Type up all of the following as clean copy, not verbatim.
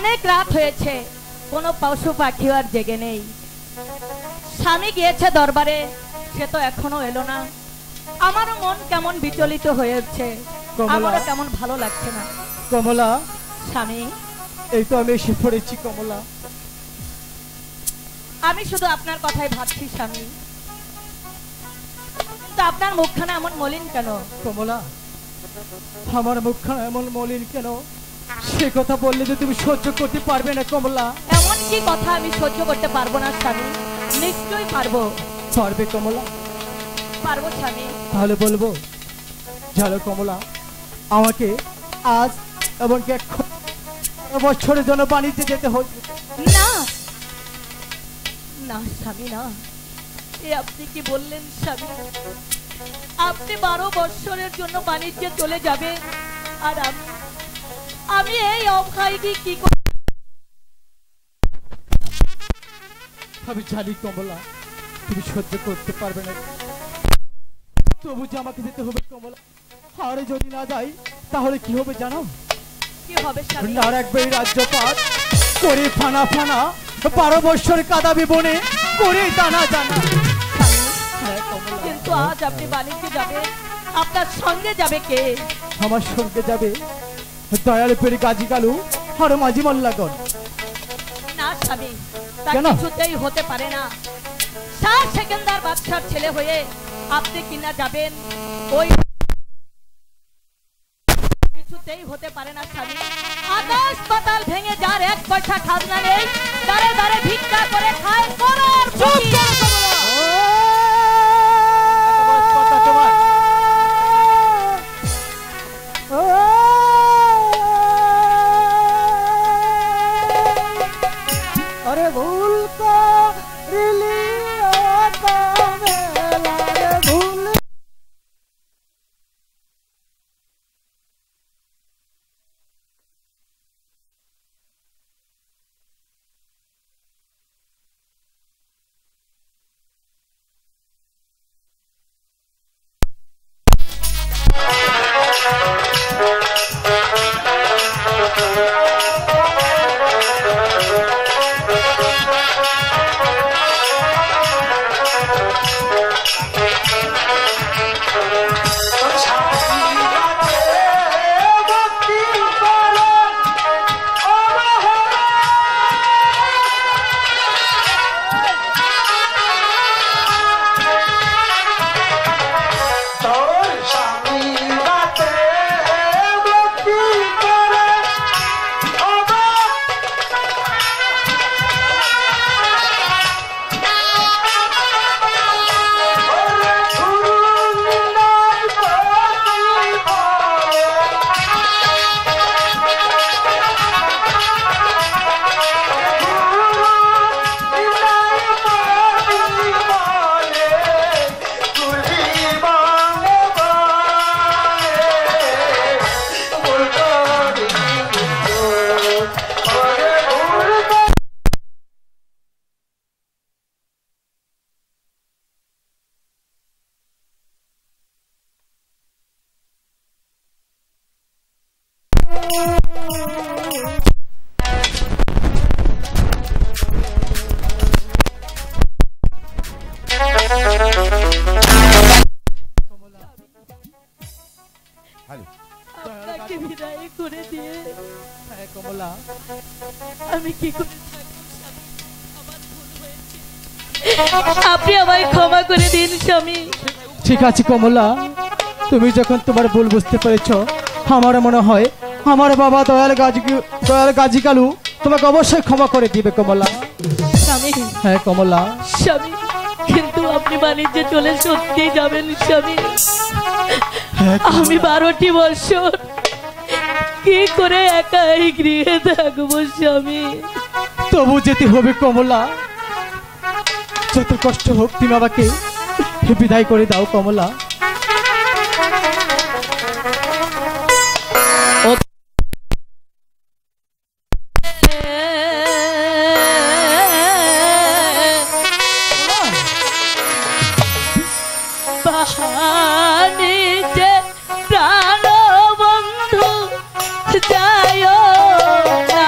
অনেক রাত হয়েছে, কোনো পশু পাখি আর জেগে নেই। স্বামী গিয়েছে দরবারে, সে তো এখনো এলো না। আমারও মন কেমন বিচলিত হয়েছে, আমারও কেমন ভালো লাগছে না। কমলা, স্বামী, এই তো আমি এসে পড়েছি কমলা। আমি শুধু আপনার কথাই ভাবছি স্বামী, কিন্তু আপনার মুখখানা এমন মলিন কেন? কমলা, আমার মুখখানা এমন মলিন কেন সে কথা বললে যে তুমি সহ্য করতে পারবে না কমলা। এমন কি কথা আমি সহ্য করতে পারবো না স্বামী? নিশ্চয়ই পারবো। পারবে কমলা? পারবো স্বামী। তাহলে বলবো, জানো কমলা, আমাকে আজ এবং বছরের জন্য বাণিজ্যে যেতে হচ্ছে। না না স্বামী, না, এ আপনি কি বললেন স্বামী? আপনি 12 বছরের জন্য বাণিজ্যে চলে যাবেন, আর আমি এই অবখাইকে কি করে? আমি জানি কমলা তুমি সহ্য করতে পারবে না, তবু যে আমাকে যেতে হবে কমলা। আর যদি না যাই তাহলে কি হবে জানো? কি হবে স্বামী? না রাখবে রাজ্যপাট করে ফানা ফানা, 12 বছর কাঁদাবি বনে করে জানা জানা। কিন্তু আজ আপনি বাণিজ্যে যাবেন, আপনার সঙ্গে যাবে কে? আমার সঙ্গে যাবে দয়ালপুরি গাজী কালু আর মাঝি মোল্লাগণ। না স্বামী, তা কেন? কিছুতেই হতে পারে না। শাহ সেকেন্দার বাদশার ছেলে হয়ে আপনি কিনা যাবেন, ওই কিছুতেই হতে পারে না স্বামী। আকাশ পাতাল ভেঙে যার 1 পয়সা খাজনা নেই, দাঁড়ে দাঁড়ে ভিক্ষা করে খায় করার अरे भूल करिली भूल। আপনাকে বিদায় করে দিয়ে কমলা, আমি কি করে আপনি আমায় ক্ষমা করে দিন স্বামী। ঠিক আছে কমলা, তুমি যখন তোমার ভুল বুঝতে পেরেছো, আমার মনে হয় আমার বাবা দয়াল গাজী কালু তোমাকে অবশ্যই ক্ষমা করে দিবে কমলা। স্বামী, হ্যাঁ কমলা। স্বামী, কিন্তু আপনি বাণিজ্যে চলে সত্যি যাবেন স্বামী? আমি 12টি বছর কি করে একাই গৃহে থাকবো স্বামী? তবু যেতে হবে কমলা, যত কষ্ট হোক তুমি আমাকে বিদায় করে দাও কমলা। বাণিজ্যে প্রাণ বন্ধু যায় না।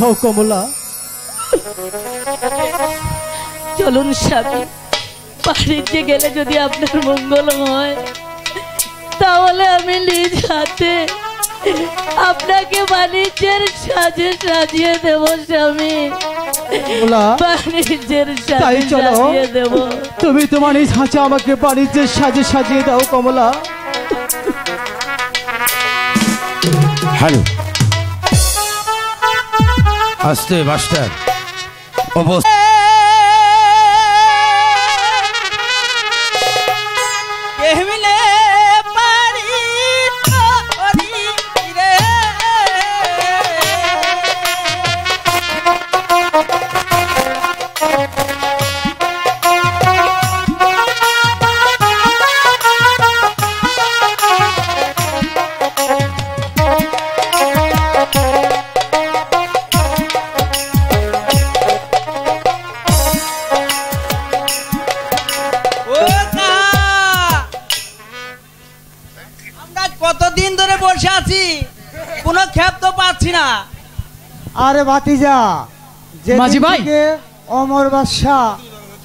হও কমলা। চলুন স্বামী, বাড়িতে গেলে যদি আপনার মঙ্গল হয় তাহলে আমি নিজ হাতে আপনাকে বাণিজ্যের সাজে সাজিয়ে দেব স্বামী। বাণিজ্যের সাজে সাজিয়ে দেব। তুমি তোমার নিজ হাতে আমাকে বাণিজ্যের সাজে সাজিয়ে দাও কমলা। হ্যালো, আস্তে মাস্টার। কতদিন ধরে বসে আছি, কোনো খেপ তো পাচ্ছি না। আরে ভাতিজা, মাঝি ভাই, অমর বাদশাহ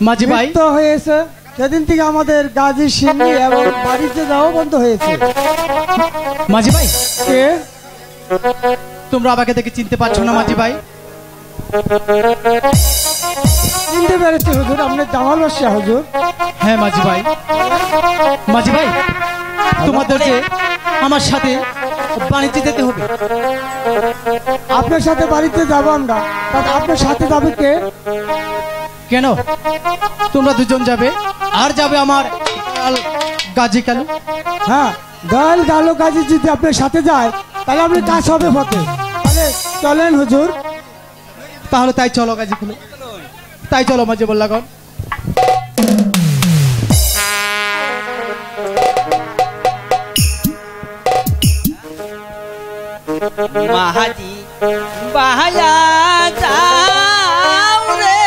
মাঝি ভাই তো হয়েছে, সেদিন থেকে আমাদের গাজী সিন্নি এবং বাড়িতে যাওয়া বন্ধ হয়েছে। মাঝি ভাই, কে তোমরা আমাকে দেখে চিনতে পারছো না? মাঝি ভাই চিনতে পেরেছি হুজুর, আপনার জামাল বাদশাহ হুজুর। হ্যাঁ মাঝি ভাই। মাঝি ভাই, তোমাদের যে আমার সাথে বাণিজ্যে যেতে হবে। আপনার সাথে বাড়িতে যাবো আমরা, আপনার সাথে যাবে কে? কেন? তোমরা দুজন যাবে, আর যাবে আমার গাজী কালু। হ্যাঁ, দয়াল গালো গাজী যদি আপনার সাথে যায় তাহলে আপনি কাজ হবে পথে। তাহলে চলেন হুজুর। তাহলে তাই চলো গাজী কালু, তাই চলো মাঝি বললাগন। মাহাজি বাহায়া যাও রে,